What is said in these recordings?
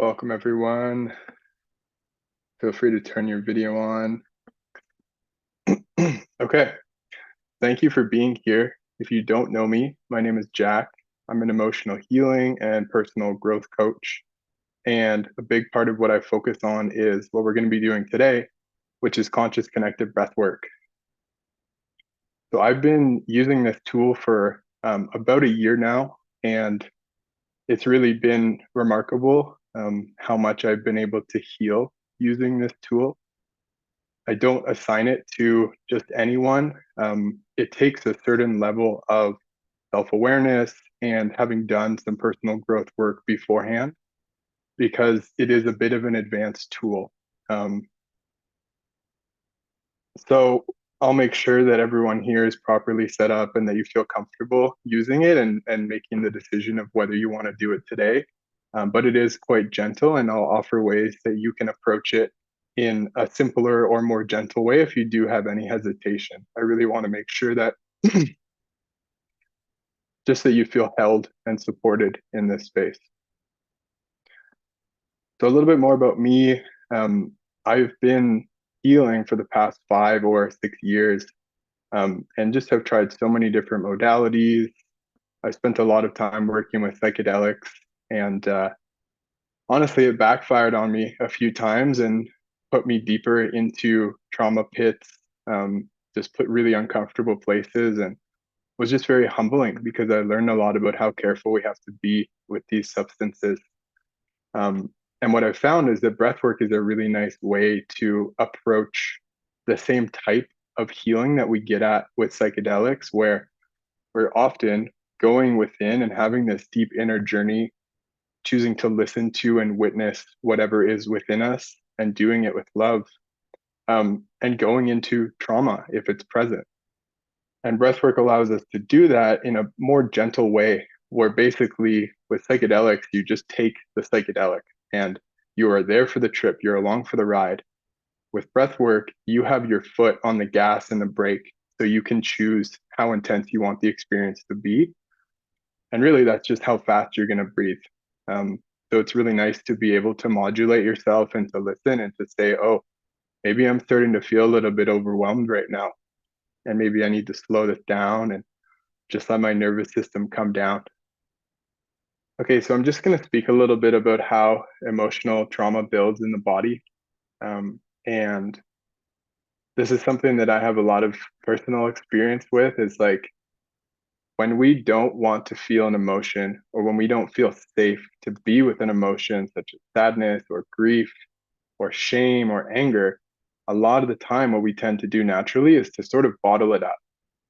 Welcome everyone. Feel free to turn your video on. Okay, thank you for being here. If you don't know me, my name is Jack. I'm an emotional healing and personal growth coach. And a big part of what I focus on is what we're going to be doing today, which is conscious connected breath work. So I've been using this tool for about a year now, and it's really been remarkable how much I've been able to heal using this tool. I don't assign it to just anyone. It takes a certain level of self-awareness and having done some personal growth work beforehand, because it is a bit of an advanced tool. So I'll make sure that everyone here is properly set up and that you feel comfortable using it and making the decision of whether you want to do it today. But it is quite gentle, and I'll offer ways that you can approach it in a simpler or more gentle way if you do have any hesitation. I really want to make sure that just that you feel held and supported in this space. So a little bit more about me. I've been healing for the past 5 or 6 years, and just have tried so many different modalities. I spent a lot of time working with psychedelics, and honestly, it backfired on me a few times and put me deeper into trauma pits, just put really uncomfortable places, and was just very humbling because I learned a lot about how careful we have to be with these substances. And what I've found is that breathwork is a really nice way to approach the same type of healing that we get at with psychedelics, where we're often going within and having this deep inner journey, choosing to listen to and witness whatever is within us and doing it with love, and going into trauma if it's present. And breathwork allows us to do that in a more gentle way, where basically with psychedelics, you just take the psychedelic and you are there for the trip, you're along for the ride. With breathwork, you have your foot on the gas and the brake, so you can choose how intense you want the experience to be. And really, that's just how fast you're going to breathe. So it's really nice to be able to modulate yourself and to listen and to say, oh, maybe I'm starting to feel a little bit overwhelmed right now. And maybe I need to slow this down and just let my nervous system come down. Okay, so I'm just going to speak a little bit about how emotional trauma builds in the body. And this is something that I have a lot of personal experience with, is like when we don't want to feel an emotion, or when we don't feel safe to be with an emotion such as sadness or grief or shame or anger, a lot of the time what we tend to do naturally is to sort of bottle it up.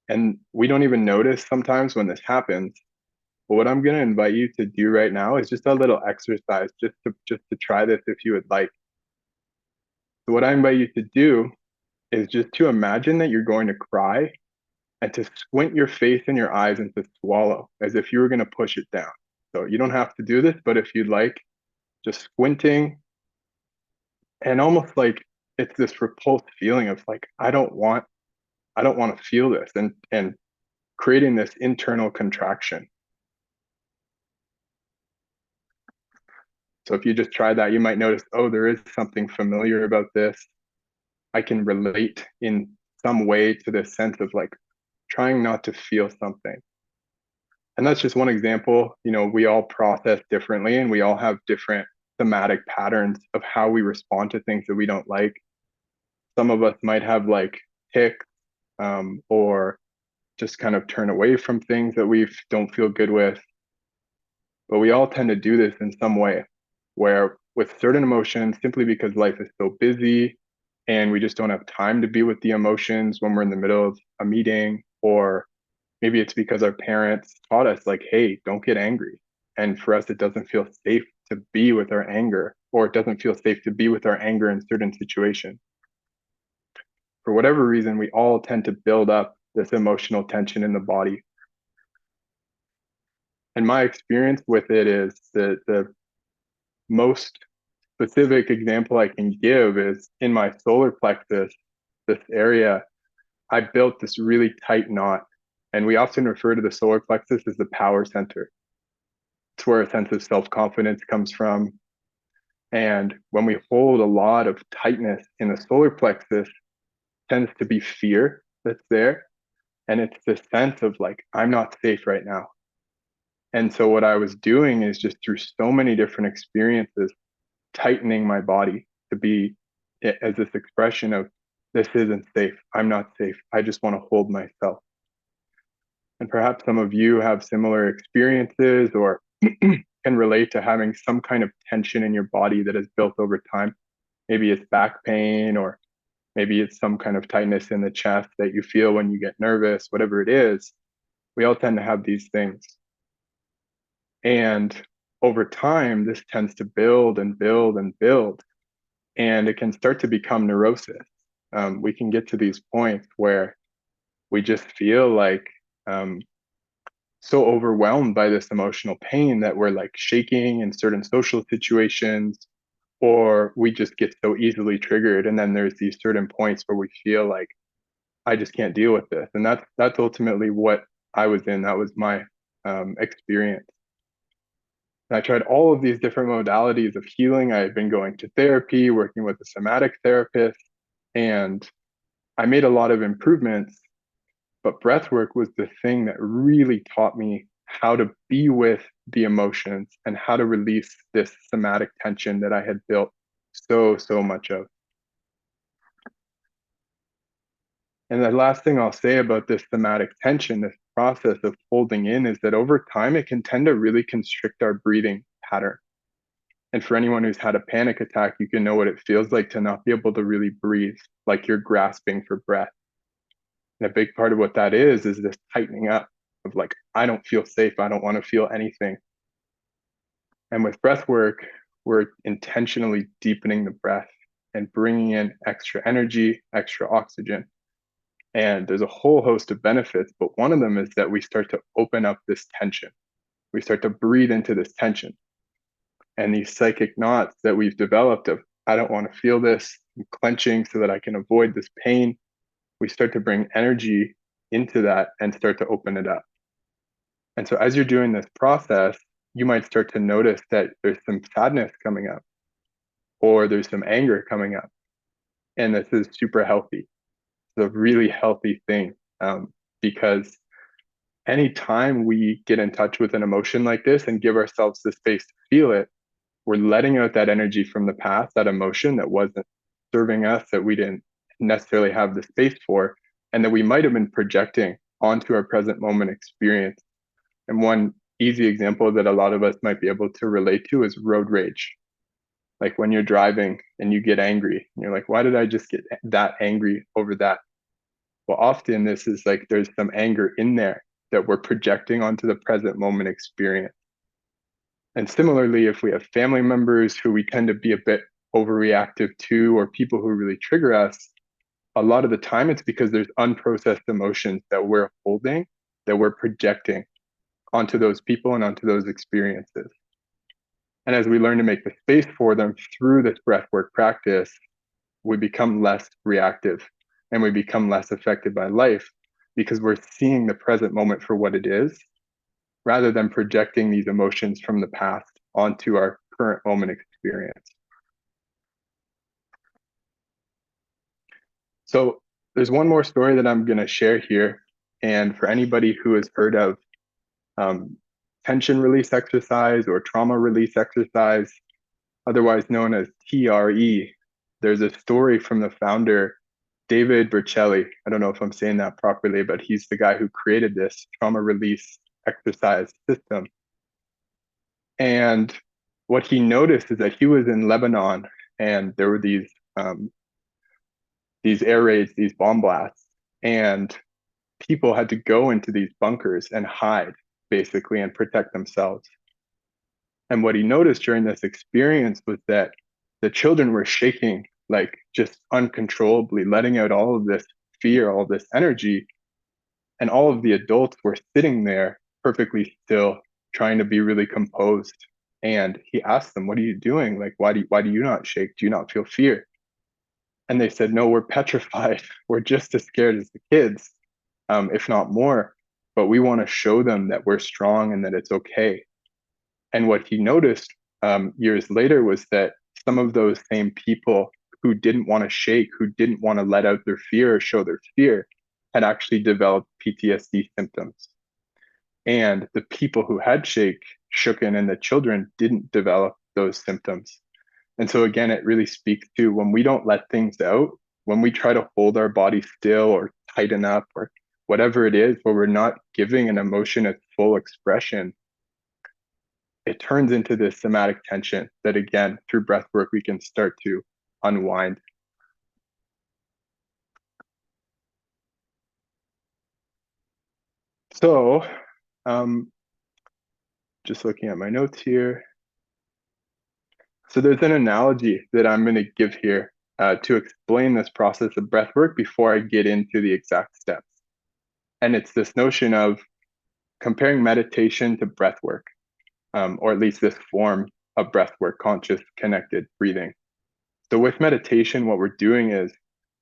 And we don't even notice sometimes when this happens. But what I'm going to invite you to do right now is just a little exercise, just to try this if you would like. So what I invite you to do is just to imagine that you're going to cry, and to squint your face and your eyes and to swallow as if you were going to push it down. So you don't have to do this, but if you'd like, just squinting, and almost like it's this repulsed feeling of like, I don't want to feel this, and creating this internal contraction. So if you just try that, you might notice, oh, there is something familiar about this. I can relate in some way to this sense of like trying not to feel something. And that's just one example. We all process differently, and we all have different thematic patterns of how we respond to things that we don't like. Some of us might have like tics, or just kind of turn away from things that we don't feel good with. But we all tend to do this in some way, where with certain emotions, simply because life is so busy and we just don't have time to be with the emotions when we're in the middle of a meeting, or maybe it's because our parents taught us like, hey, don't get angry. And for us, it doesn't feel safe to be with our anger, or it doesn't feel safe to be with our anger in certain situations. For whatever reason, we all tend to build up this emotional tension in the body. And my experience with it is that the most specific example I can give is in my solar plexus, this area, I built this really tight knot. And we often refer to the solar plexus as the power center. It's where a sense of self-confidence comes from. And when we hold a lot of tightness in the solar plexus, tends to be fear that's there. And it's this sense of like, I'm not safe right now. And so what I was doing is just through so many different experiences, tightening my body to be as this expression of this isn't safe. I'm not safe. I just want to hold myself. And perhaps some of you have similar experiences or can relate to having some kind of tension in your body that has built over time. Maybe it's back pain, or maybe it's some kind of tightness in the chest that you feel when you get nervous, whatever it is. We all tend to have these things. And over time, this tends to build and build and build, and it can start to become neurosis. We can get to these points where we just feel like so overwhelmed by this emotional pain that we're like shaking in certain social situations, or we just get so easily triggered. And then there's these certain points where we feel like, I just can't deal with this. And that's ultimately what I was in. That was my experience. And I tried all of these different modalities of healing. I had been going to therapy, working with a somatic therapist, and I made a lot of improvements. But breathwork was the thing that really taught me how to be with the emotions and how to release this somatic tension that I had built so much of. And the last thing I'll say about this somatic tension, this process of holding in, is that over time, it can tend to really constrict our breathing pattern. And for anyone who's had a panic attack, you can know what it feels like to not be able to really breathe, like you're grasping for breath. And a big part of what that is this tightening up of like, I don't feel safe. I don't want to feel anything. And with breath work, we're intentionally deepening the breath and bringing in extra energy, extra oxygen. And there's a whole host of benefits, but one of them is that we start to open up this tension. We start to breathe into this tension. And these psychic knots that we've developed of, I don't want to feel this, I'm clenching so that I can avoid this pain. We start to bring energy into that and start to open it up. And so as you're doing this process, you might start to notice that there's some sadness coming up or there's some anger coming up. And this is super healthy. It's a really healthy thing, because anytime we get in touch with an emotion like this and give ourselves the space to feel it, we're letting out that energy from the past, that emotion that wasn't serving us, that we didn't necessarily have the space for, and that we might have been projecting onto our present moment experience. And one easy example that a lot of us might be able to relate to is road rage. Like when you're driving and you get angry, and you're like, why did I just get that angry over that? Well, often this is like there's some anger in there that we're projecting onto the present moment experience. And similarly, if we have family members who we tend to be a bit overreactive to, or people who really trigger us, a lot of the time it's because there's unprocessed emotions that we're holding, that we're projecting onto those people and onto those experiences. And as we learn to make the space for them through this breathwork practice, we become less reactive and we become less affected by life because we're seeing the present moment for what it is rather than projecting these emotions from the past onto our current moment experience. So there's one more story that I'm going to share here. And for anybody who has heard of tension release exercise or trauma release exercise, otherwise known as TRE, there's a story from the founder, David Berceli. I don't know if I'm saying that properly, but he's the guy who created this trauma release exercise system. And what he noticed is that he was in Lebanon and there were these air raids, these bomb blasts, and people had to go into these bunkers and hide basically and protect themselves. And what he noticed during this experience was that the children were shaking like just uncontrollably, letting out all of this fear, all this energy. And all of the adults were sitting there perfectly still, trying to be really composed. And he asked them, what are you doing? Like, why do you not shake? Do you not feel fear? And they said, no, we're petrified. We're just as scared as the kids, if not more. But we want to show them that we're strong and that it's okay. And what he noticed years later was that some of those same people who didn't want to shake, who didn't want to let out their fear or show their fear, had actually developed PTSD symptoms. And the people who had shooken and the children didn't develop those symptoms. And so again, it really speaks to when we don't let things out, when we try to hold our body still or tighten up or whatever it is, where we're not giving an emotion its full expression, it turns into this somatic tension that again, through breath work, we can start to unwind. So, just looking at my notes here. So there's an analogy that I'm going to give here to explain this process of breath work before I get into the exact steps. And it's this notion of comparing meditation to breath work, or at least this form of breath work, conscious connected breathing. So with meditation, what we're doing is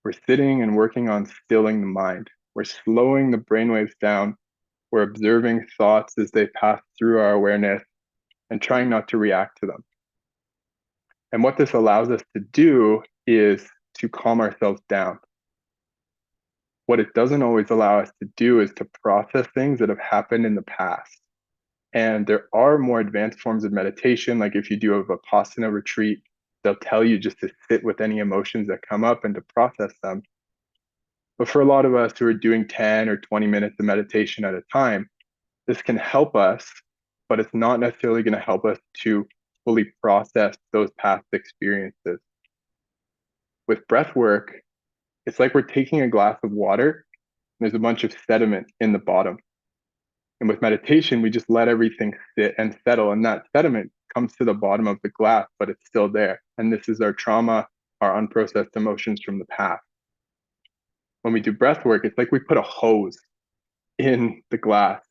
we're sitting and working on stilling the mind. We're slowing the brainwaves down. We're observing thoughts as they pass through our awareness and trying not to react to them. And what this allows us to do is to calm ourselves down. What it doesn't always allow us to do is to process things that have happened in the past. And there are more advanced forms of meditation, like if you do a Vipassana retreat, they'll tell you just to sit with any emotions that come up and to process them. But for a lot of us who are doing 10 or 20 minutes of meditation at a time, this can help us, but it's not necessarily going to help us to fully process those past experiences. With breath work, it's like we're taking a glass of water and there's a bunch of sediment in the bottom. And with meditation, we just let everything sit and settle, and that sediment comes to the bottom of the glass, but it's still there. And this is our trauma, our unprocessed emotions from the past. When we do breath work, it's like we put a hose in the glass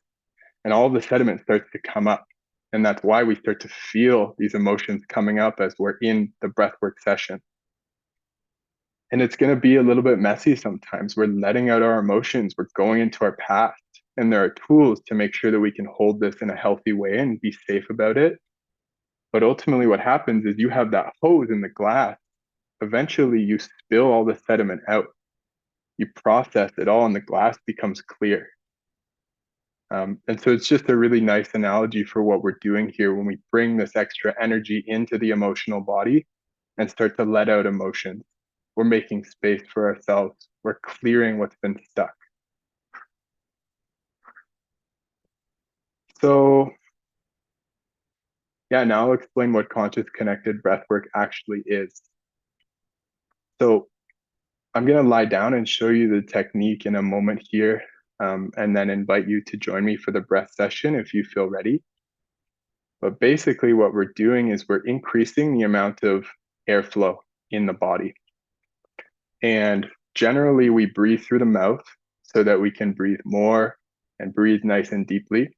and all the sediment starts to come up. And that's why we start to feel these emotions coming up as we're in the breathwork session. And it's going to be a little bit messy sometimes. We're letting out our emotions. We're going into our past. And there are tools to make sure that we can hold this in a healthy way and be safe about it. But ultimately, what happens is you have that hose in the glass. Eventually, you spill all the sediment out. You process it all, and the glass becomes clear. And so it's just a really nice analogy for what we're doing here when we bring this extra energy into the emotional body and start to let out emotions. We're making space for ourselves. We're clearing what's been stuck. So, yeah, now I'll explain what conscious connected breathwork actually is. So, I'm going to lie down and show you the technique in a moment here, and then invite you to join me for the breath session if you feel ready. But basically, what we're doing is we're increasing the amount of airflow in the body. And generally, we breathe through the mouth so that we can breathe more and breathe nice and deeply.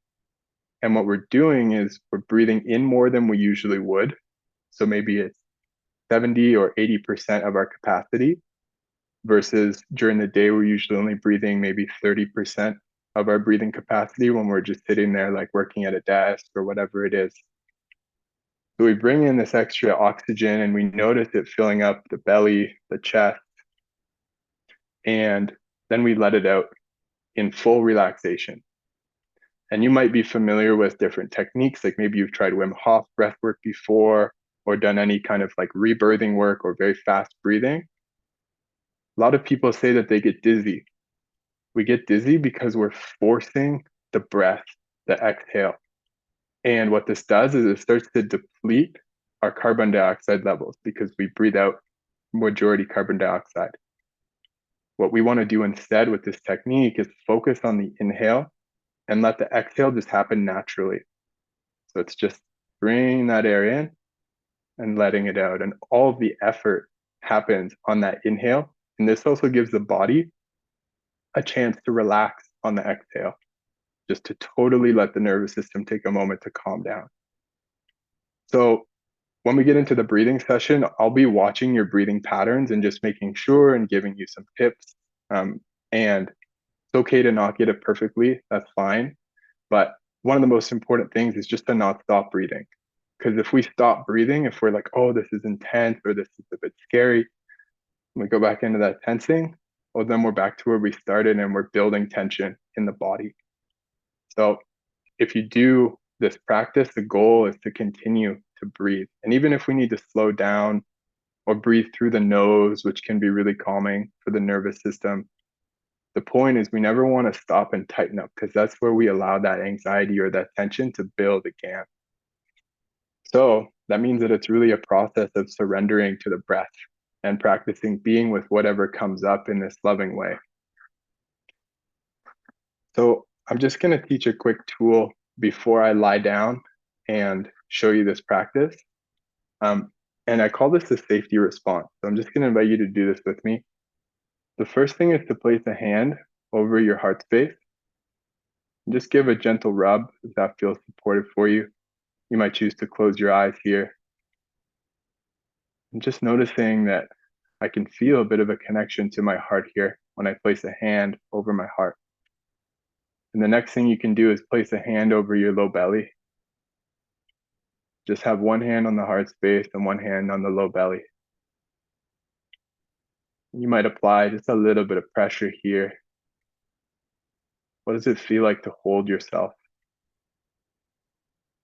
And what we're doing is we're breathing in more than we usually would. So maybe it's 70 or 80% of our capacity, versus during the day, we're usually only breathing maybe 30% of our breathing capacity when we're just sitting there, like working at a desk or whatever it is. So we bring in this extra oxygen and we notice it filling up the belly, the chest, and then we let it out in full relaxation. And you might be familiar with different techniques, like maybe you've tried Wim Hof breath work before, or done any kind of like rebirthing work or very fast breathing. A lot of people say that they get dizzy. We get dizzy because we're forcing the breath, the exhale. And what this does is it starts to deplete our carbon dioxide levels because we breathe out majority carbon dioxide. What we want to do instead with this technique is focus on the inhale and let the exhale just happen naturally. So it's just bringing that air in and letting it out. And all of the effort happens on that inhale. And this also gives the body a chance to relax on the exhale, just to totally let the nervous system take a moment to calm down. So when we get into the breathing session, I'll be watching your breathing patterns and just making sure and giving you some tips. And it's okay to not get it perfectly. That's fine. But one of the most important things is just to not stop breathing. Because if we stop breathing, if we're like, oh, this is intense or this is a bit scary, and we go back into that tensing, well, then we're back to where we started and we're building tension in the body. So if you do this practice, the goal is to continue to breathe. And even if we need to slow down or breathe through the nose, which can be really calming for the nervous system, the point is we never want to stop and tighten up because that's where we allow that anxiety or that tension to build again. So that means that it's really a process of surrendering to the breath and practicing being with whatever comes up in this loving way. So I'm just going to teach a quick tool before I lie down and show you this practice. And I call this the safety response. So I'm just going to invite you to do this with me. The first thing is to place a hand over your heart space. And just give a gentle rub if that feels supportive for you. You might choose to close your eyes here. And just noticing that I can feel a bit of a connection to my heart here when I place a hand over my heart. And the next thing you can do is place a hand over your low belly. Just have one hand on the heart space and one hand on the low belly. You might apply just a little bit of pressure here. What does it feel like to hold yourself?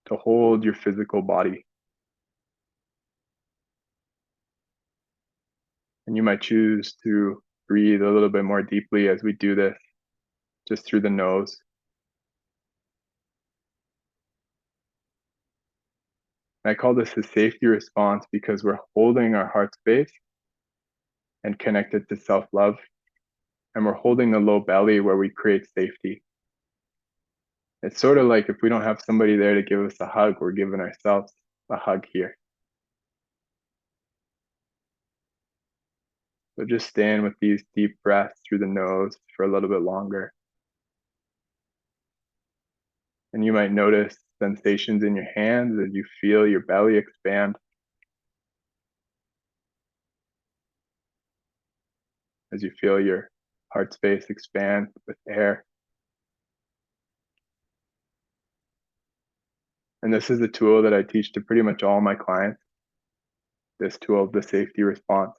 To hold your physical body? And you might choose to breathe a little bit more deeply as we do this, just through the nose. I call this a safety response because we're holding our heart space and connected to self-love. And we're holding the low belly where we create safety. It's sort of like if we don't have somebody there to give us a hug, we're giving ourselves a hug here. So just stand with these deep breaths through the nose for a little bit longer. And you might notice sensations in your hands as you feel your belly expand. As you feel your heart space expand with air. And this is a tool that I teach to pretty much all my clients, this tool of the safety response,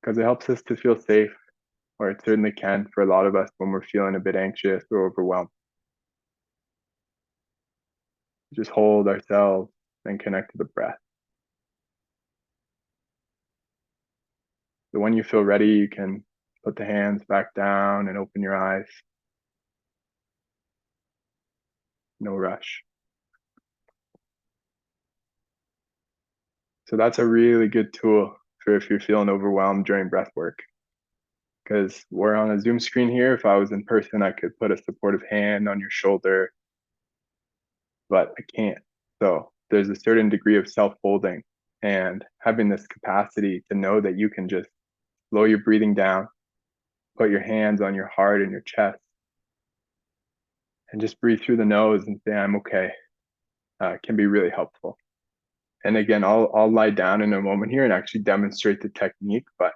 because it helps us to feel safe, or it certainly can for a lot of us when we're feeling a bit anxious or overwhelmed. Just hold ourselves and connect to the breath. So when you feel ready, you can put the hands back down and open your eyes. No rush. So that's a really good tool for if you're feeling overwhelmed during breath work. Because we're on a Zoom screen here. If I was in person, I could put a supportive hand on your shoulder, but I can't. So there's a certain degree of self-holding and having this capacity to know that you can just slow your breathing down, put your hands on your heart and your chest, and just breathe through the nose and say, I'm okay, can be really helpful. And again, I'll lie down in a moment here and actually demonstrate the technique, but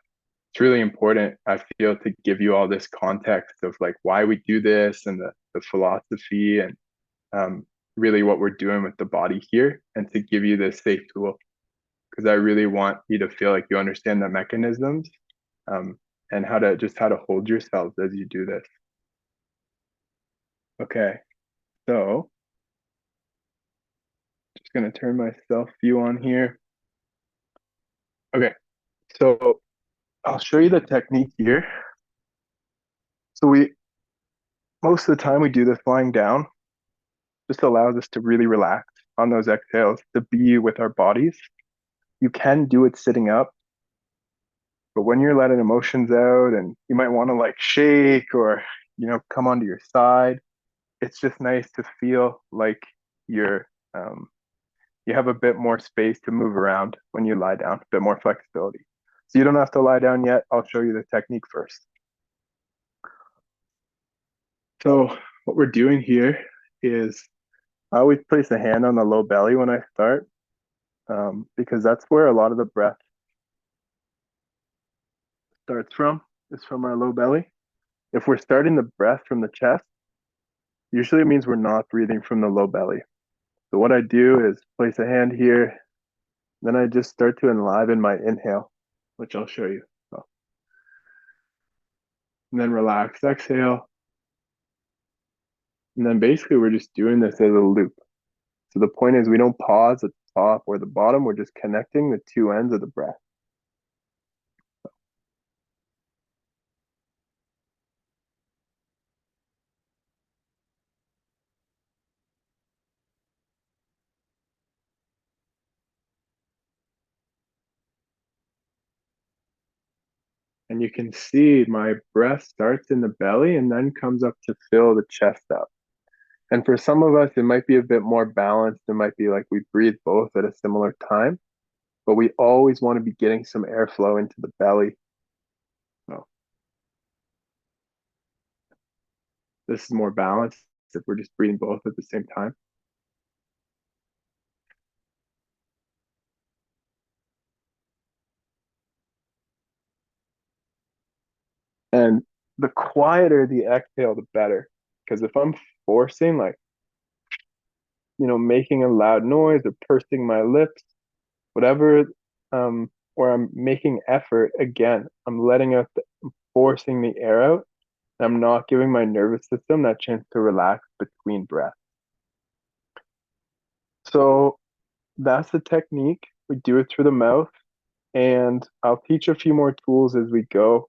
it's really important, I feel, to give you all this context of like why we do this and the philosophy and really what we're doing with the body here, and to give you this safe tool, because I really want you to feel like you understand the mechanisms and how to hold yourselves as you do this. Okay, so just gonna turn my self view on here. Okay, so I'll show you the technique here. So most of the time we do this lying down. Just allows us to really relax on those exhales, to be with our bodies. You can do it sitting up, but when you're letting emotions out and you might want to like shake or, come onto your side, it's just nice to feel like you're, you have a bit more space to move around when you lie down, a bit more flexibility. So you don't have to lie down yet. I'll show you the technique first. So what we're doing here is I always place a hand on the low belly when I start, because that's where a lot of the breath starts from, is from our low belly. If we're starting the breath from the chest, usually it means we're not breathing from the low belly. So what I do is place a hand here, then I just start to enliven my inhale, which I'll show you. So, and then relax, exhale. And then basically we're just doing this as a loop. So the point is we don't pause at the top or the bottom, we're just connecting the two ends of the breath. And you can see my breath starts in the belly and then comes up to fill the chest up. And for some of us, it might be a bit more balanced. It might be like we breathe both at a similar time, but we always want to be getting some airflow into the belly. So this is more balanced if we're just breathing both at the same time. And the quieter the exhale, the better. Because if I'm forcing, like, making a loud noise or pursing my lips, whatever, or I'm making effort, again, I'm letting out, I'm forcing the air out. I'm not giving my nervous system that chance to relax between breaths. So that's the technique. We do it through the mouth, and I'll teach a few more tools as we go.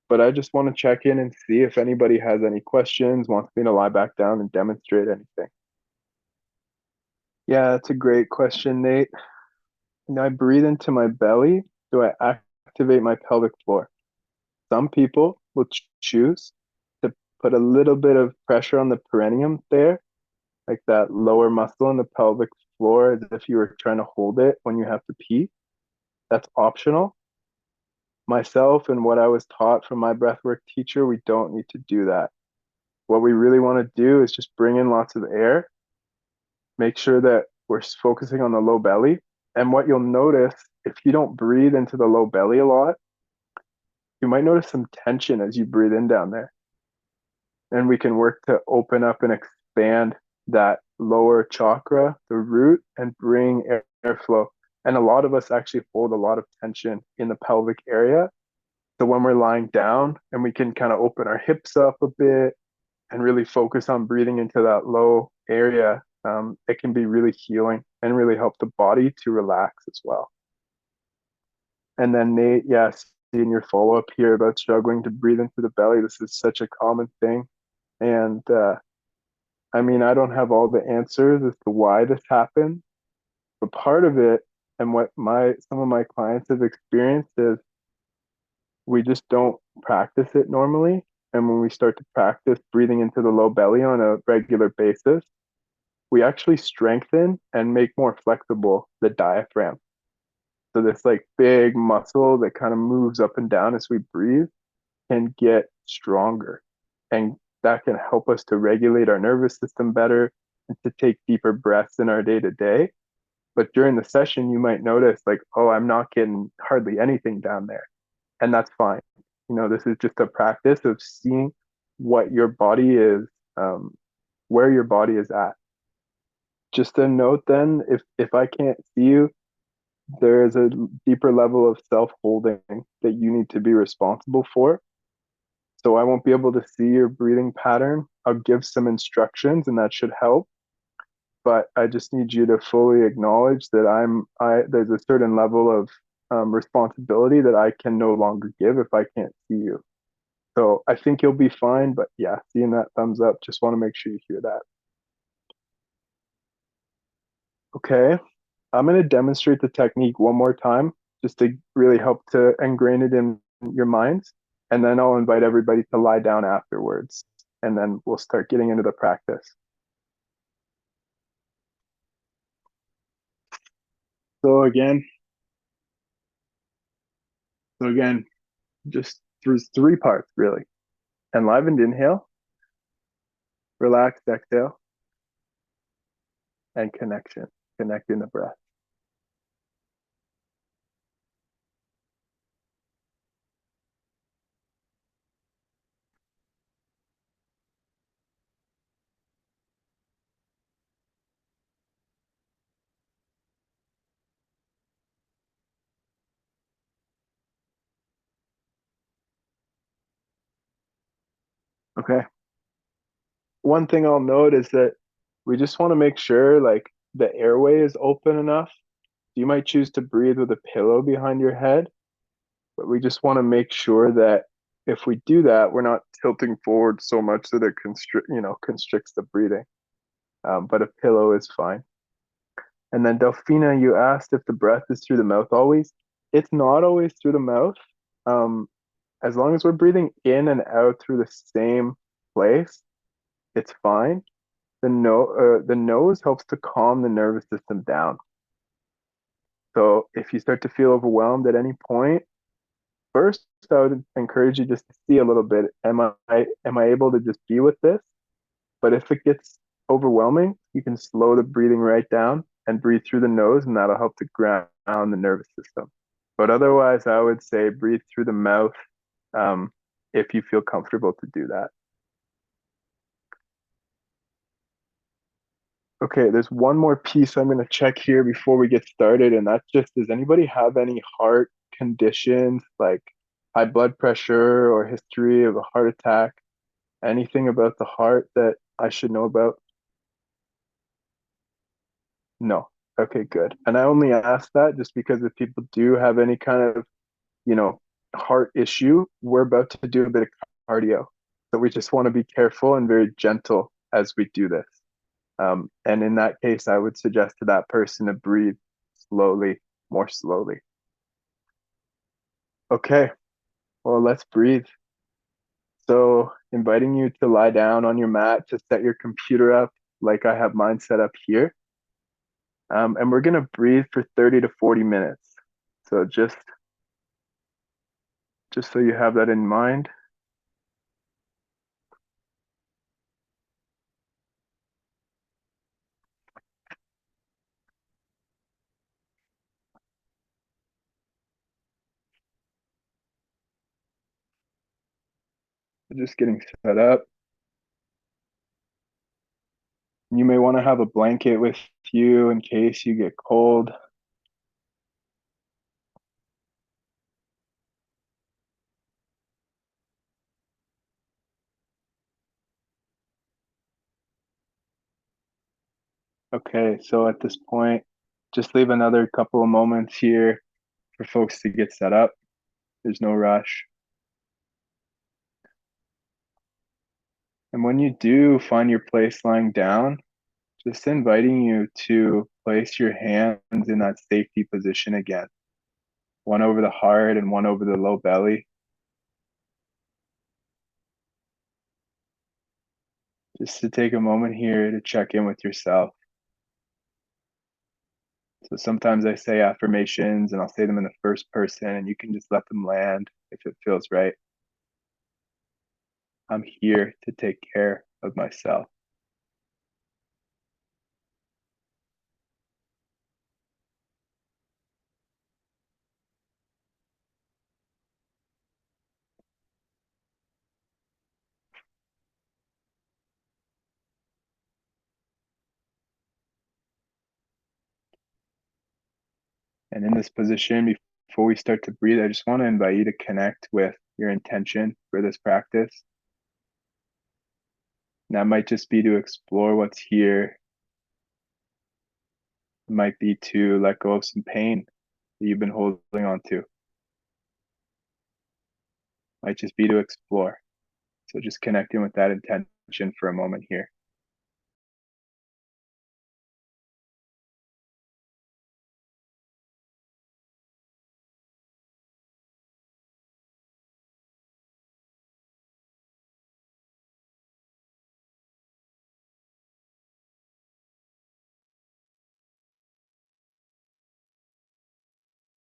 But I just want to check in and see if anybody has any questions, wants me to lie back down and demonstrate anything. Yeah, that's a great question, Nate. And I breathe into my belly, do I activate my pelvic floor? Some people will choose to put a little bit of pressure on the perineum there, like that lower muscle in the pelvic floor, as if you were trying to hold it when you have to pee. That's optional. Myself and what I was taught from my breathwork teacher, we don't need to do that. What we really want to do is just bring in lots of air, make sure that we're focusing on the low belly. And what you'll notice, if you don't breathe into the low belly a lot, you might notice some tension as you breathe in down there. And we can work to open up and expand that lower chakra, the root, and bring airflow. And a lot of us actually hold a lot of tension in the pelvic area. So when we're lying down and we can kind of open our hips up a bit and really focus on breathing into that low area, it can be really healing and really help the body to relax as well. And then Nate, yes, in your follow up here about struggling to breathe into the belly, this is such a common thing. And I mean, I don't have all the answers as to why this happens, but part of it and what some of my clients have experienced is we just don't practice it normally. And when we start to practice breathing into the low belly on a regular basis, we actually strengthen and make more flexible the diaphragm. So this like big muscle that kind of moves up and down as we breathe can get stronger. And that can help us to regulate our nervous system better and to take deeper breaths in our day to day. But during the session, you might notice like, oh, I'm not getting hardly anything down there. And that's fine. This is just a practice of seeing what your body is, where your body is at. Just a note then, if I can't see you, there is a deeper level of self-holding that you need to be responsible for. So I won't be able to see your breathing pattern. I'll give some instructions and that should help. But I just need you to fully acknowledge that there's a certain level of responsibility that I can no longer give if I can't see you. So I think you'll be fine. But yeah, seeing that thumbs up, just want to make sure you hear that. Okay, I'm going to demonstrate the technique one more time just to really help to ingrain it in your minds. And then I'll invite everybody to lie down afterwards. And then we'll start getting into the practice. So again, just through three parts really. Enlivened inhale, relaxed exhale, and connection, connecting the breath. Okay. One thing I'll note is that we just want to make sure like the airway is open enough. You might choose to breathe with a pillow behind your head, but we just want to make sure that if we do that, we're not tilting forward so much that it constricts the breathing. But a pillow is fine. And then Delphina, you asked if the breath is through the mouth always. It's not always through the mouth. Um, as long as we're breathing in and out through the same place, it's fine. The nose helps to calm the nervous system down. So if you start to feel overwhelmed at any point, first I would encourage you just to see a little bit. Am I able to just be with this? But if it gets overwhelming, you can slow the breathing right down and breathe through the nose, and that'll help to ground the nervous system. But otherwise, I would say breathe through the mouth um, if you feel comfortable to do that. Okay, there's one more piece I'm going to check here before we get started, and that's just, does anybody have any heart conditions like high blood pressure or history of a heart attack? Anything about the heart that I should know about? No. Okay, good. And I only ask that just because if people do have any kind of, you know, heart issue, we're about to do a bit of cardio. So we just want to be careful and very gentle as we do this. And in that case, I would suggest to that person to breathe slowly, more slowly. Okay, well, let's breathe. So, inviting you to lie down on your mat, to set your computer up like I have mine set up here. And we're going to breathe for 30 to 40 minutes. So, just so you have that in mind. Just getting set up. You may want to have a blanket with you in case you get cold. Okay, so at this point, just leave another couple of moments here for folks to get set up. There's no rush. And when you do find your place lying down, just inviting you to place your hands in that safety position again. One over the heart and one over the low belly. Just to take a moment here to check in with yourself. So sometimes I say affirmations and I'll say them in the first person, and you can just let them land if it feels right. I'm here to take care of myself. And in this position, before we start to breathe, I just want to invite you to connect with your intention for this practice. And that might just be to explore what's here. It might be to let go of some pain that you've been holding on to. It might just be to explore. So just connecting with that intention for a moment here.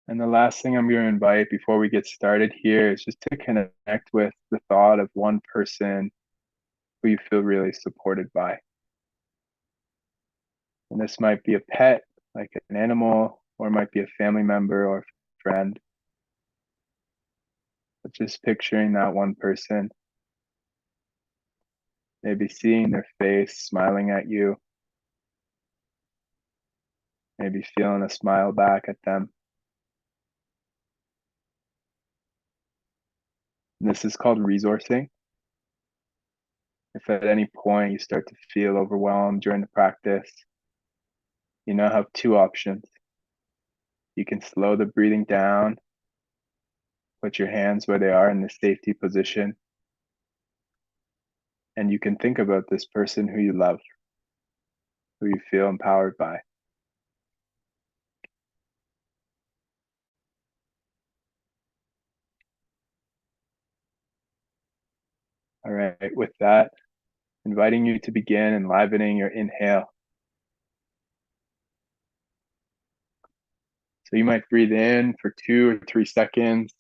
And the last thing I'm going to invite before we get started here is just to connect with the thought of one person who you feel really supported by. And this might be a pet, like an animal, or it might be a family member or a friend. But just picturing that one person, maybe seeing their face smiling at you, maybe feeling a smile back at them. And this is called resourcing. If at any point you start to feel overwhelmed during the practice, you now have two options. You can slow the breathing down, put your hands where they are in the safety position, and you can think about this person who you love, who you feel empowered by. All right, with that, inviting you to begin enlivening your inhale. So you might breathe in for 2 or 3 seconds,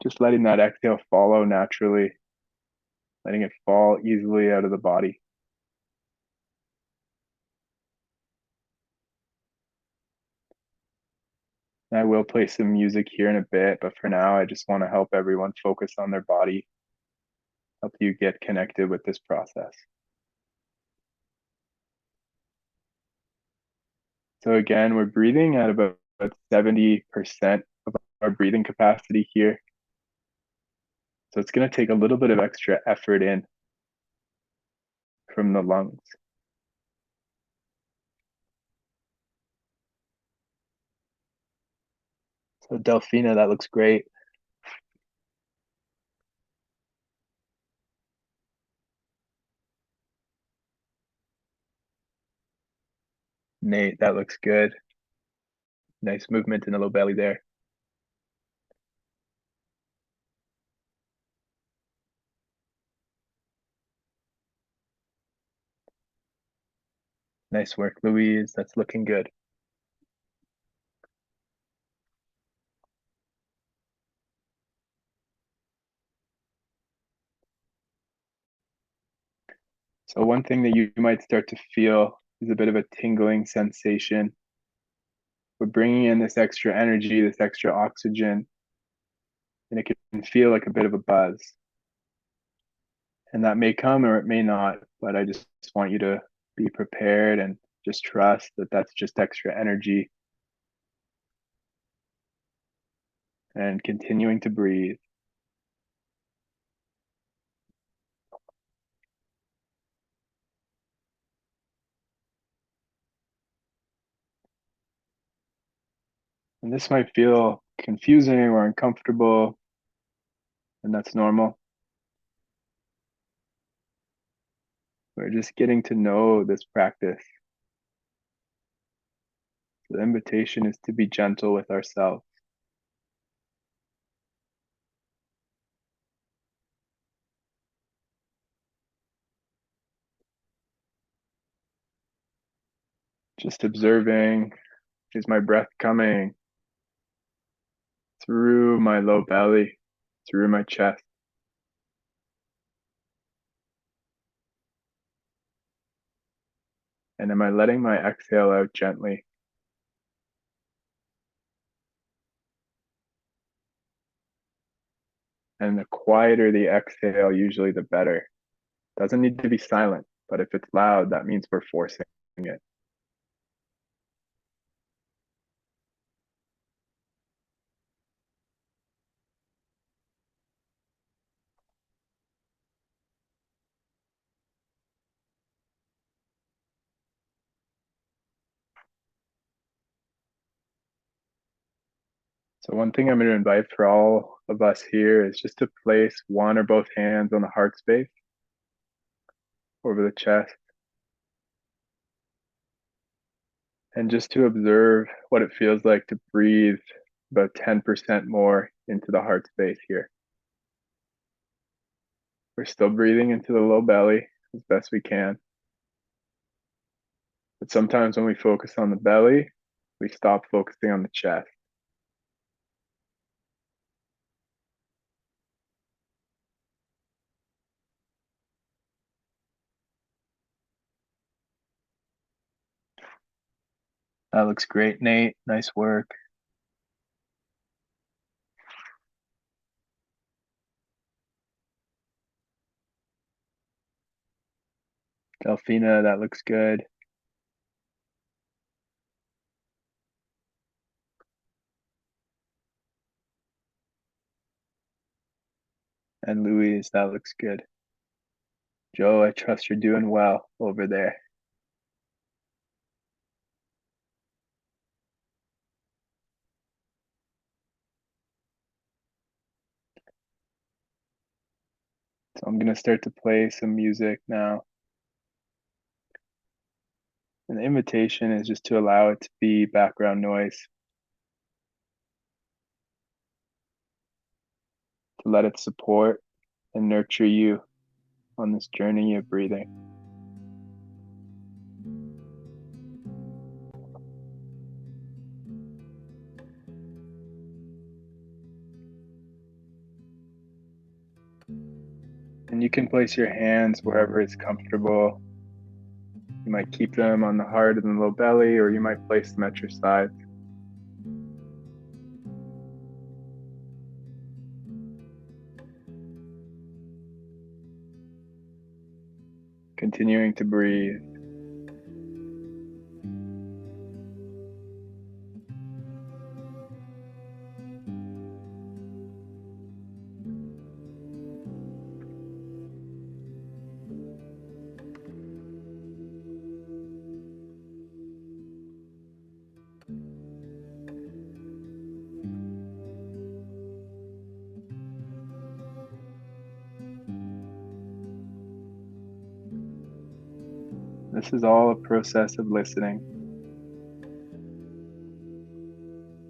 just letting that exhale follow naturally, letting it fall easily out of the body. And I will play some music here in a bit, but for now, I just want to help everyone focus on their body, help you get connected with this process. So again, we're breathing at about 70% of our breathing capacity here. So it's going to take a little bit of extra effort in from the lungs. So Delphina, that looks great. Nate, that looks good. Nice movement in the low belly there. Nice work, Louise. That's looking good. So one thing that you might start to feel is a bit of a tingling sensation. We're bringing in this extra energy, this extra oxygen, and it can feel like a bit of a buzz. And that may come or it may not, but I just want you to be prepared and just trust that that's just extra energy and continuing to breathe. And this might feel confusing or uncomfortable, and that's normal. We're just getting to know this practice. The invitation is to be gentle with ourselves. Just observing, is my breath coming through my low belly, through my chest? And am I letting my exhale out gently? And the quieter the exhale, usually the better. Doesn't need to be silent, but if it's loud, that means we're forcing it. So one thing I'm going to invite for all of us here is just to place one or both hands on the heart space, over the chest, and just to observe what it feels like to breathe about 10% more into the heart space here. We're still breathing into the low belly as best we can. But sometimes when we focus on the belly, we stop focusing on the chest. That looks great, Nate. Nice work. Delphina, that looks good. And Louise, that looks good. Joe, I trust you're doing well over there. So I'm going to start to play some music now. And the invitation is just to allow it to be background noise, to let it support and nurture you on this journey of breathing. And you can place your hands wherever is comfortable. You might keep them on the heart and the low belly, or you might place them at your sides. Continuing to breathe. This is all a process of listening.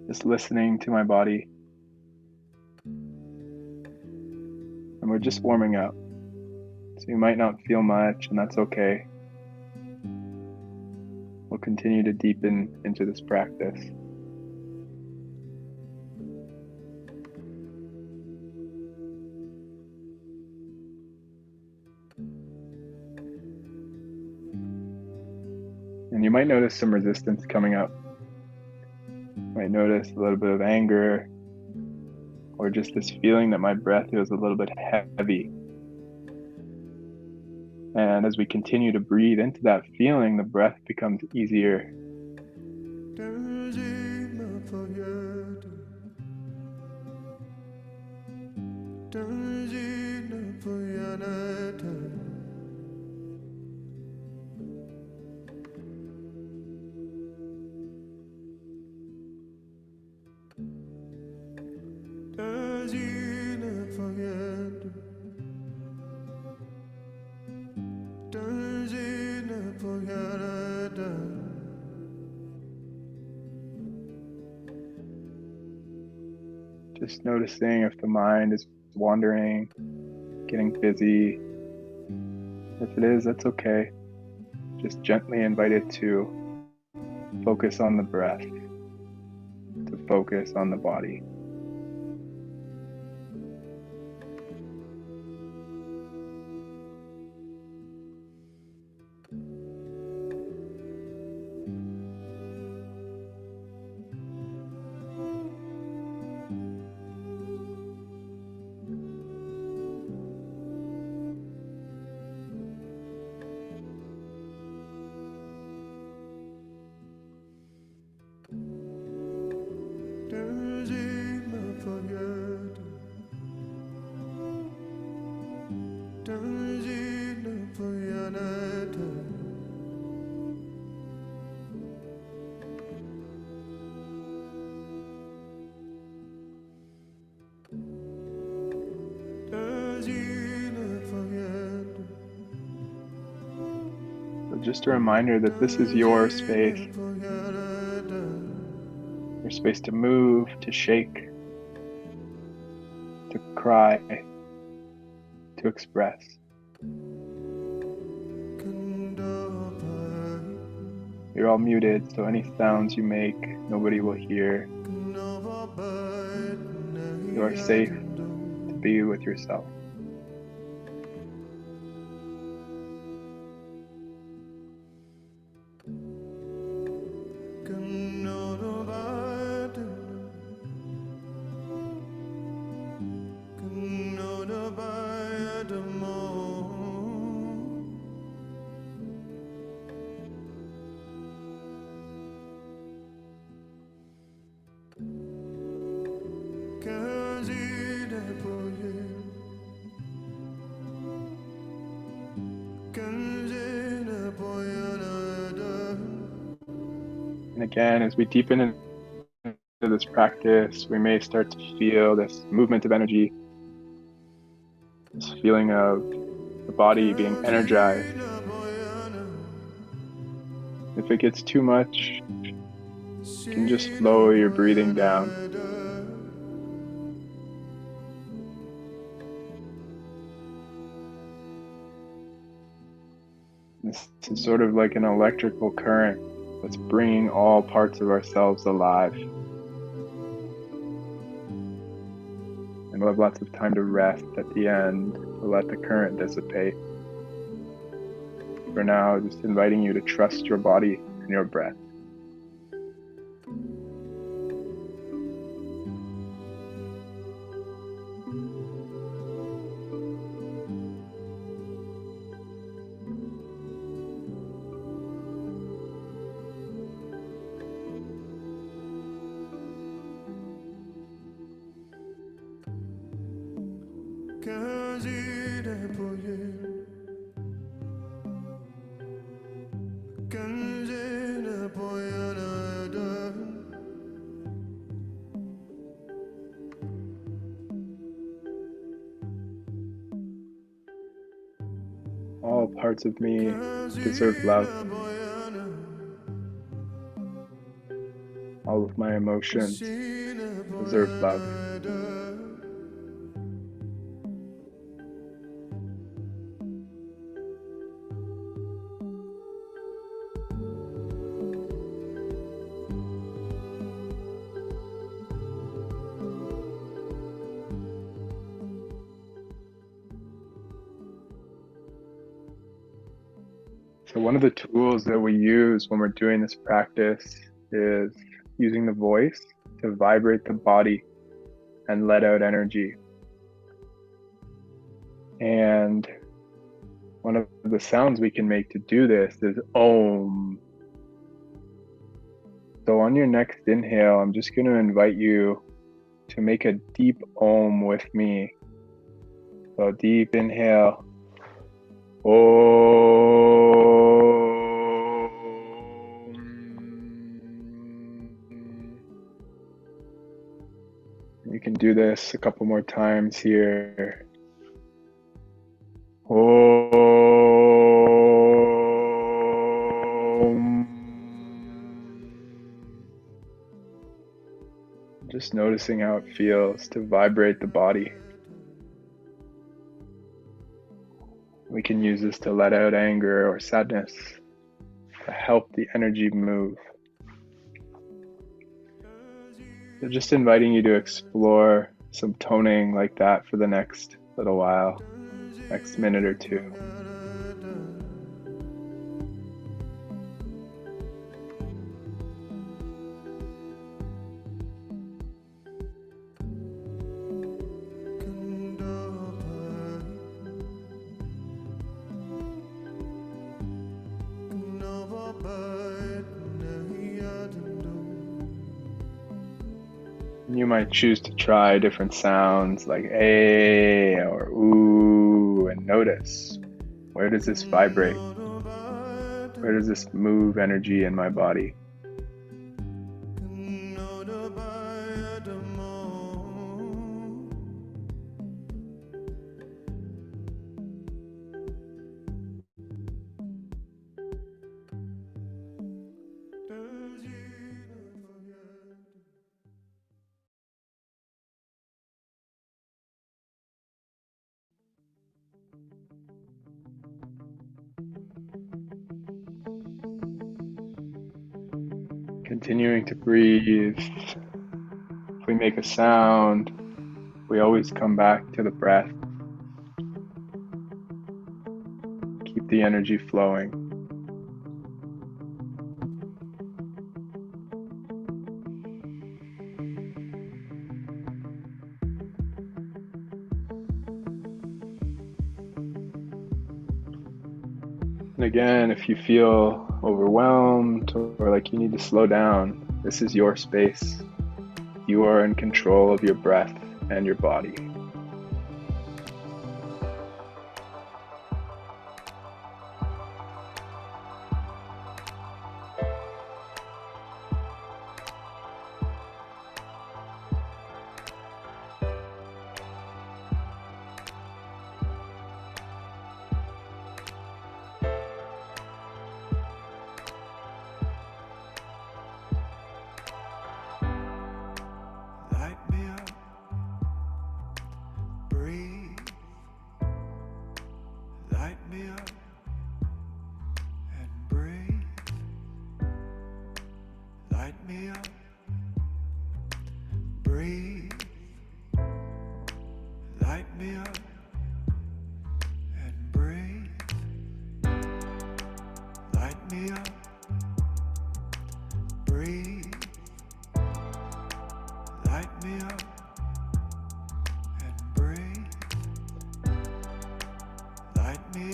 Just listening to my body. And we're just warming up. So you might not feel much, and that's okay. We'll continue to deepen into this practice. And you might notice some resistance coming up. You might notice a little bit of anger, or just this feeling that my breath is a little bit heavy. And as we continue to breathe into that feeling, the breath becomes easier. Just noticing if the mind is wandering, getting busy. If it is, that's okay. Just gently invite it to focus on the breath, to focus on the body. So just a reminder that this is your space to move, to shake, to cry, to express. You're all muted, so any sounds you make, nobody will hear. You are safe to be with yourself. Again, as we deepen into this practice, we may start to feel this movement of energy, this feeling of the body being energized. If it gets too much, you can just slow your breathing down. This is sort of like an electrical current that's bringing all parts of ourselves alive. And we'll have lots of time to rest at the end to let the current dissipate. For now, just inviting you to trust your body and your breath. All parts of me deserve love. All of my emotions deserve love. So one of the tools that we use when we're doing this practice is using the voice to vibrate the body and let out energy. And one of the sounds we can make to do this is Om. So on your next inhale, I'm just going to invite you to make a deep Om with me. So deep inhale. Om. You can do this a couple more times here. Om. Just noticing how it feels to vibrate the body. We can use this to let out anger or sadness, to help the energy move. So just inviting you to explore some toning like that for the next little while, next minute or two. You might choose to try different sounds like A or ooh, and notice, where does this vibrate? Where does this move energy in my body? Continuing to breathe. If we make a sound, we always come back to the breath. Keep the energy flowing. And again, if you feel overwhelmed or like you need to slow down, this is your space. You are in control of your breath and your body.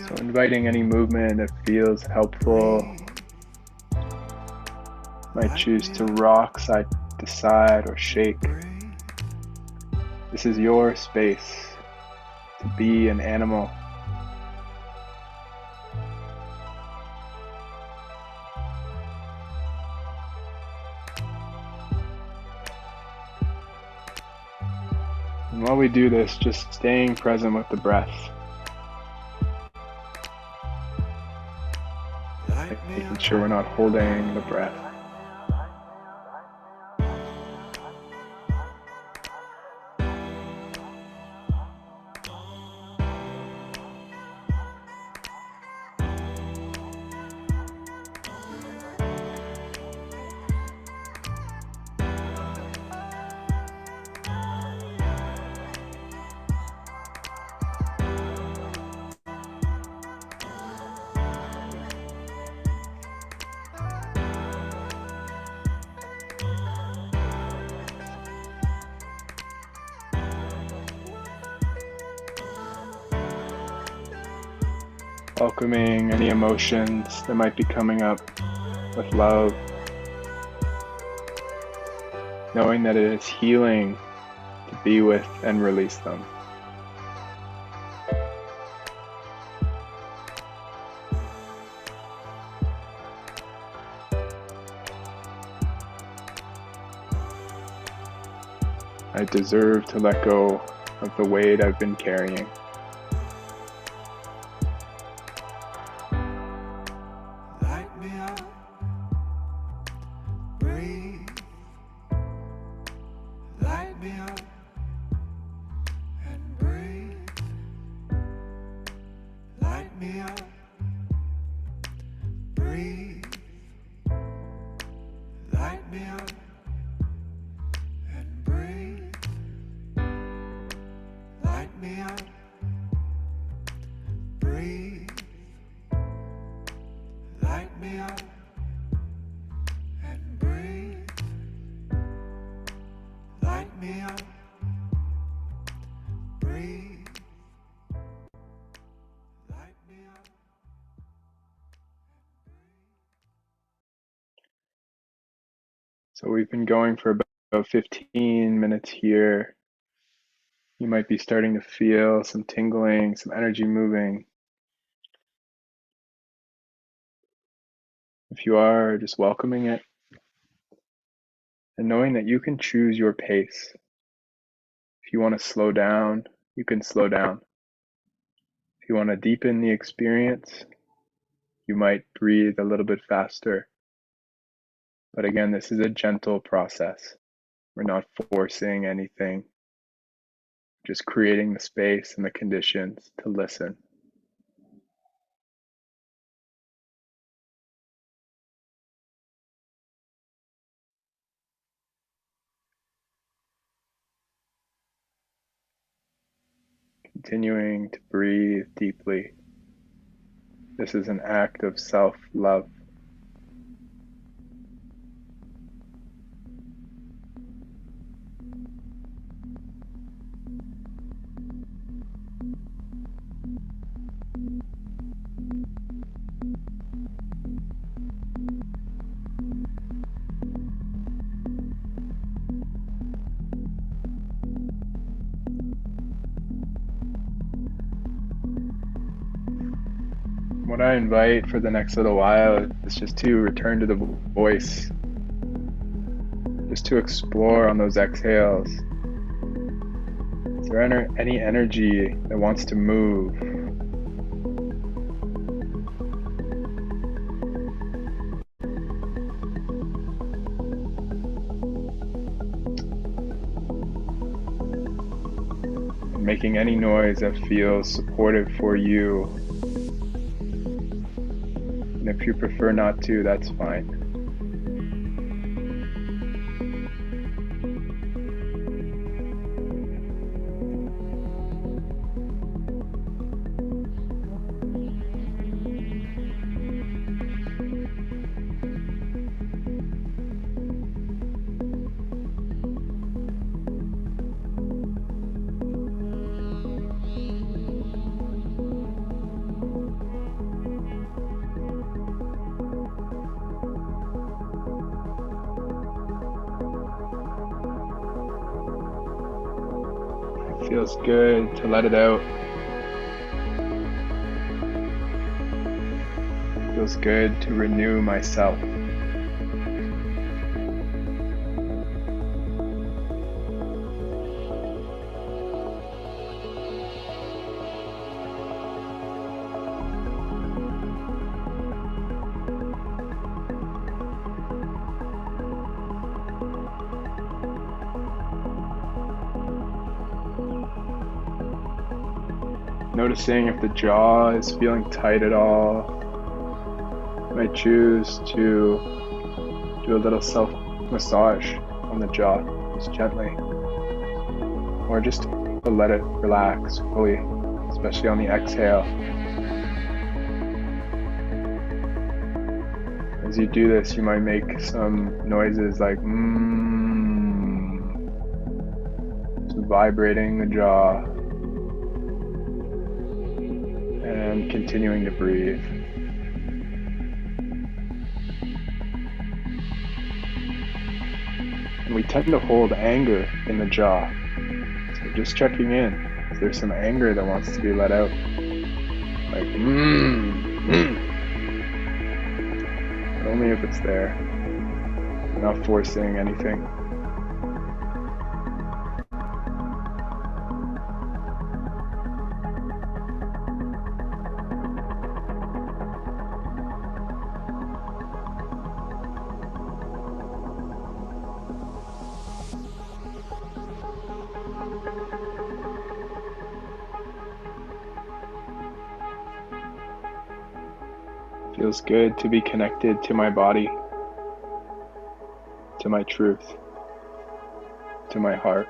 So inviting any movement that feels helpful. Might choose to rock side to side or shake. This is your space to be an animal. And while we do this, just staying present with the breath. Making sure we're not holding the breath. Welcoming any emotions that might be coming up with love. Knowing that it is healing to be with and release them. I deserve to let go of the weight I've been carrying. So we've been going for about 15 minutes here. You might be starting to feel some tingling, some energy moving. If you are, just welcoming it and knowing that you can choose your pace. If you want to slow down, you can slow down. If you want to deepen the experience, you might breathe a little bit faster. But again, this is a gentle process. We're not forcing anything, just creating the space and the conditions to listen. Continuing to breathe deeply. This is an act of self-love. What I invite for the next little while is just to return to the voice, just to explore on those exhales. Is there any energy that wants to move? And making any noise that feels supportive for you. And if you prefer not to, that's fine. Feels good to let it out. Feels good to renew myself. Noticing if the jaw is feeling tight at all. You might choose to do a little self-massage on the jaw, just gently. Or just to let it relax fully, especially on the exhale. As you do this, you might make some noises like just vibrating the jaw. And continuing to breathe. And we tend to hold anger in the jaw. So just checking in. Is there some anger that wants to be let out? Like, But only if it's there. Not forcing anything. Feels good to be connected to my body, to my truth, to my heart.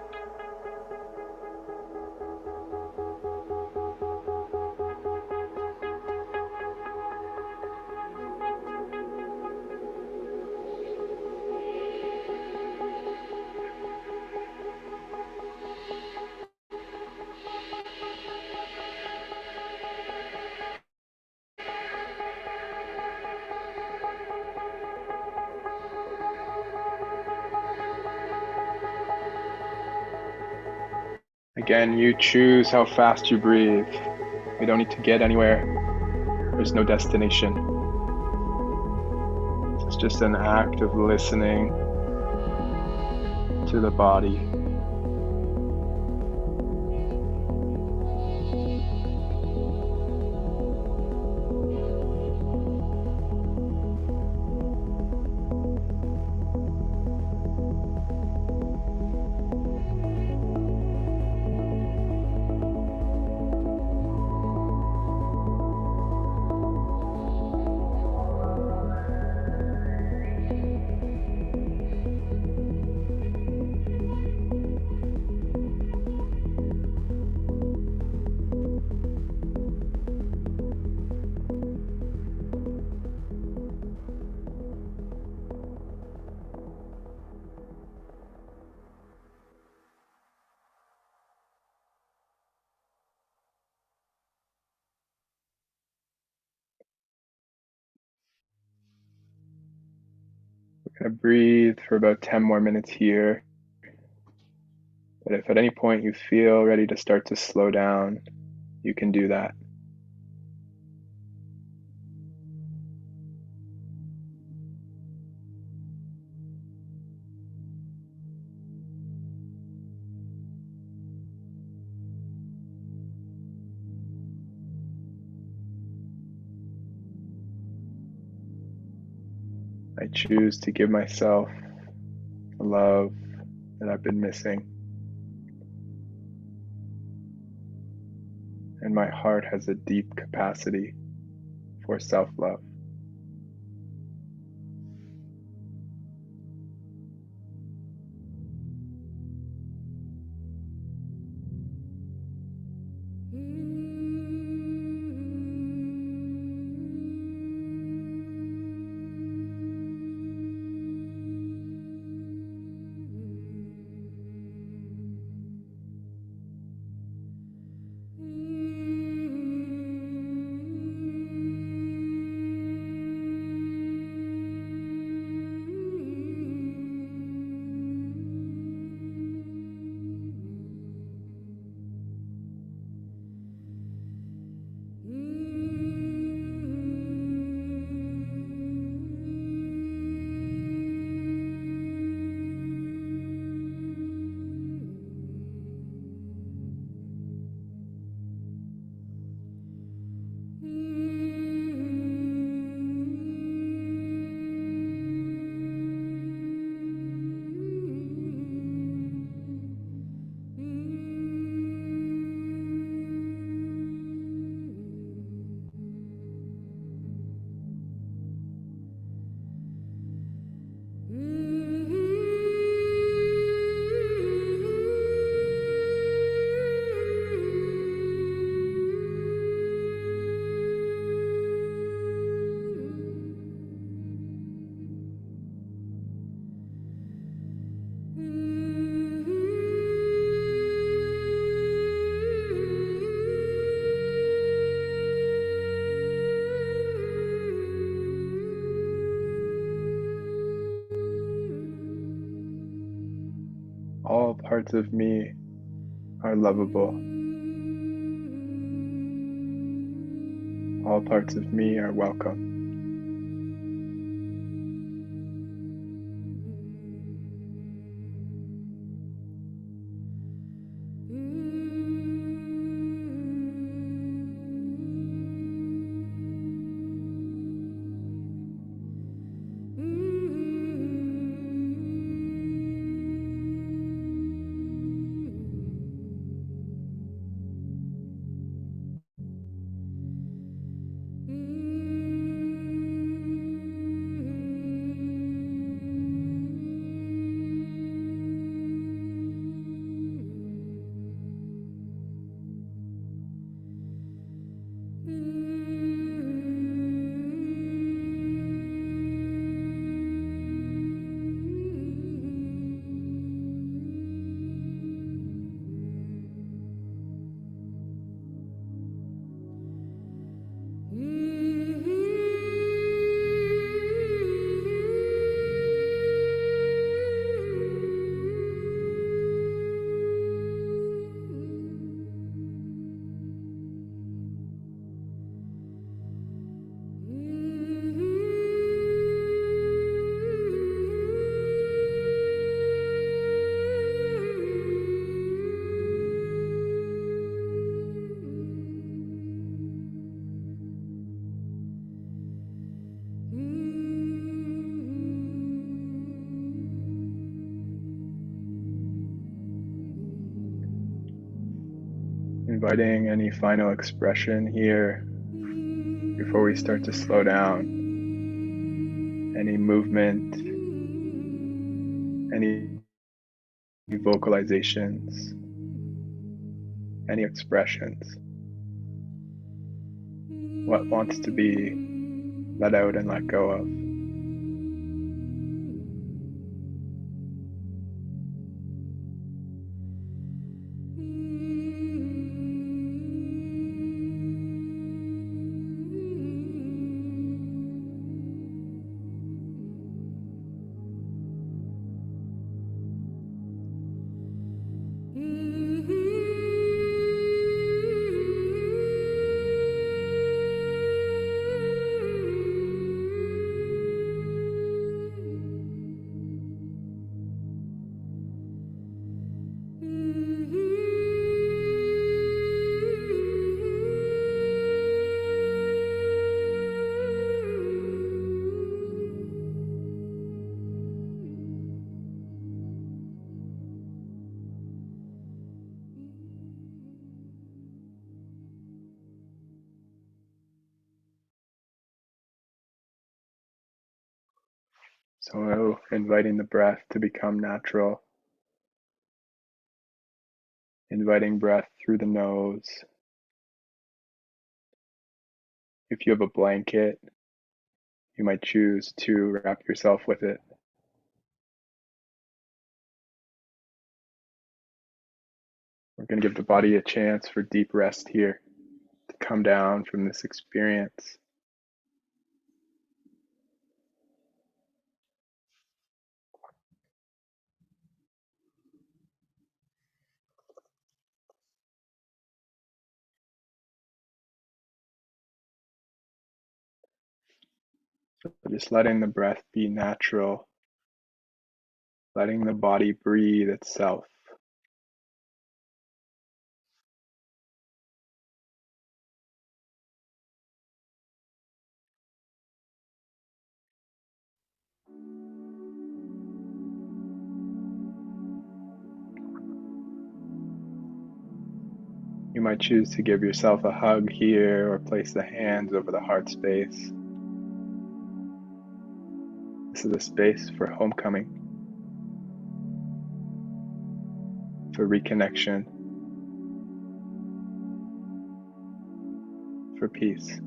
Again, you choose how fast you breathe. We don't need to get anywhere. There's no destination. It's just an act of listening to the body. We're going to breathe for about 10 more minutes here. But if at any point you feel ready to start to slow down, you can do that. I choose to give myself the love that I've been missing. And my heart has a deep capacity for self-love. All parts of me are lovable. All parts of me are welcome. Inviting any final expression here before we start to slow down. Any movement, any vocalizations, any expressions. What wants to be let out and let go of. So inviting the breath to become natural, inviting breath through the nose. If you have a blanket, you might choose to wrap yourself with it. We're going to give the body a chance for deep rest here to come down from this experience. So just letting the breath be natural, letting the body breathe itself. You might choose to give yourself a hug here or place the hands over the heart space. This is a space for homecoming, for reconnection, for peace.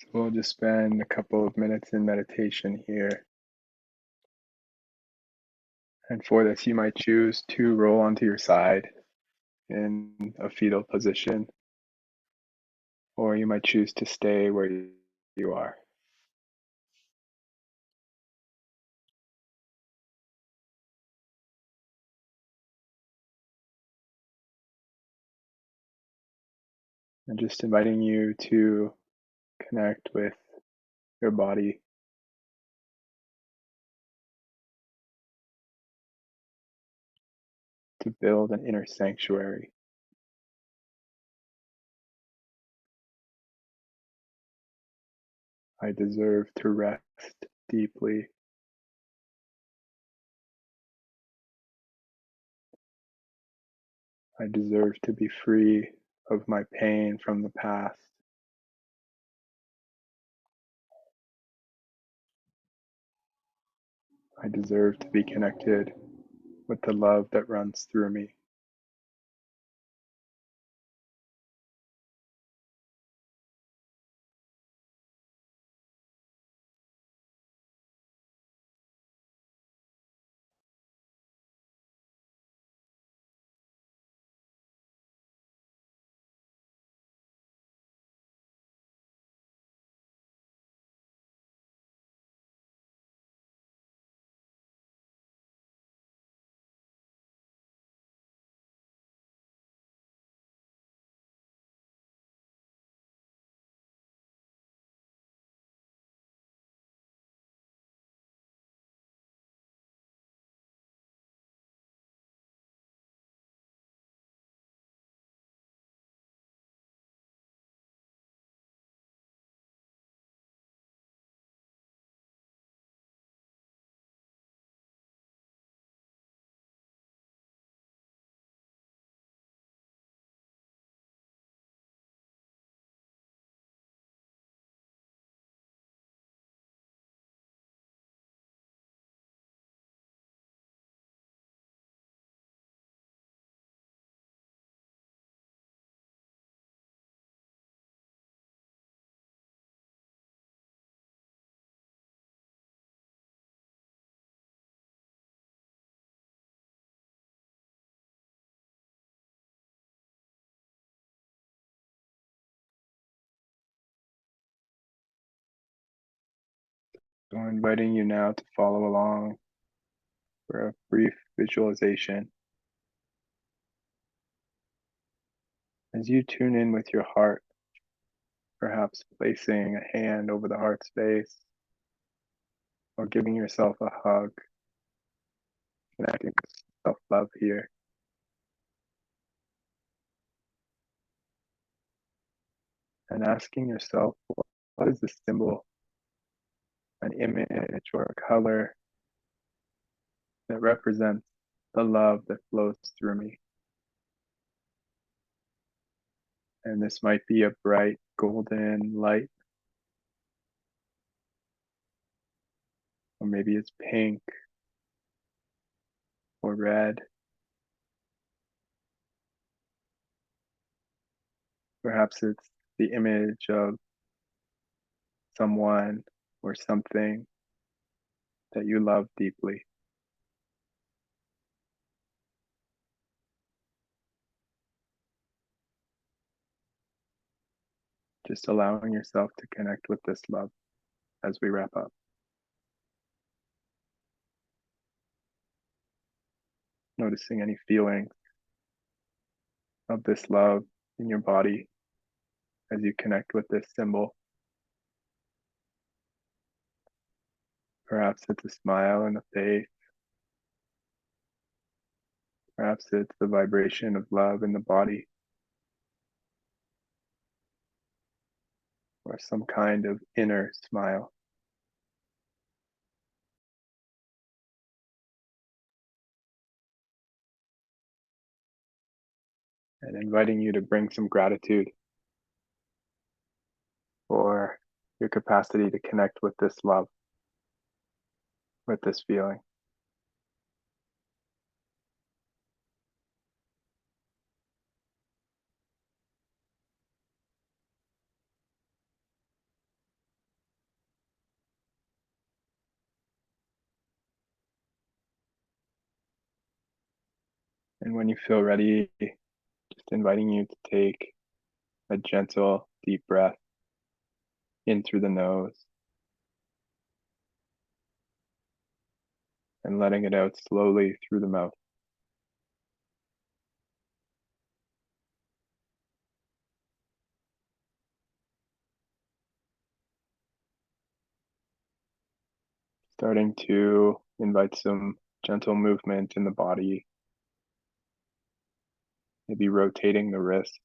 So we'll just spend a couple of minutes in meditation here. And for this, you might choose to roll onto your side in a fetal position, or you might choose to stay where you are. And just inviting you to connect with your body, to build an inner sanctuary. I deserve to rest deeply. I deserve to be free of my pain from the past. I deserve to be connected with the love that runs through me. So I'm inviting you now to follow along for a brief visualization as you tune in with your heart, perhaps placing a hand over the heart space or giving yourself a hug, connecting with self-love here, and asking yourself, what is the symbol, an image, or a color that represents the love that flows through me? And this might be a bright golden light, or maybe it's pink or red. Perhaps it's the image of someone or something that you love deeply. Just allowing yourself to connect with this love as we wrap up. Noticing any feeling of this love in your body as you connect with this symbol. Perhaps it's a smile in the face. Perhaps it's the vibration of love in the body, or some kind of inner smile. And inviting you to bring some gratitude for your capacity to connect with this love, with this feeling. And when you feel ready, just inviting you to take a gentle, deep breath in through the nose and letting it out slowly through the mouth. Starting to invite some gentle movement in the body, maybe rotating the wrist,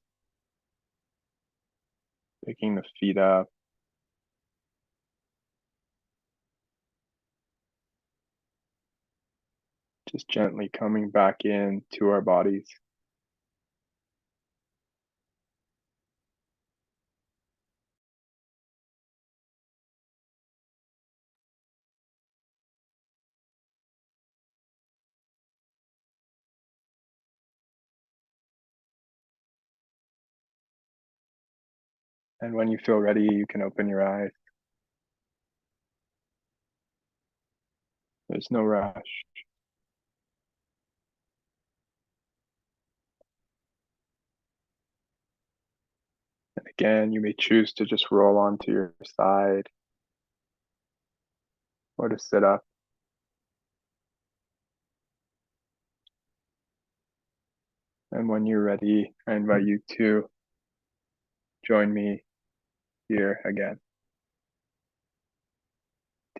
picking the feet up, just gently coming back in to our bodies. And when you feel ready, you can open your eyes. There's no rush. And again, you may choose to just roll onto your side or to sit up. And when you're ready, I invite you to join me here again,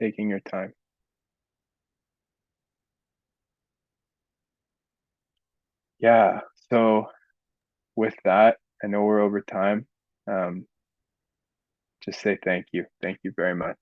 taking your time. Yeah, so with that, I know we're over time. Um, just say thank you. Thank you very much.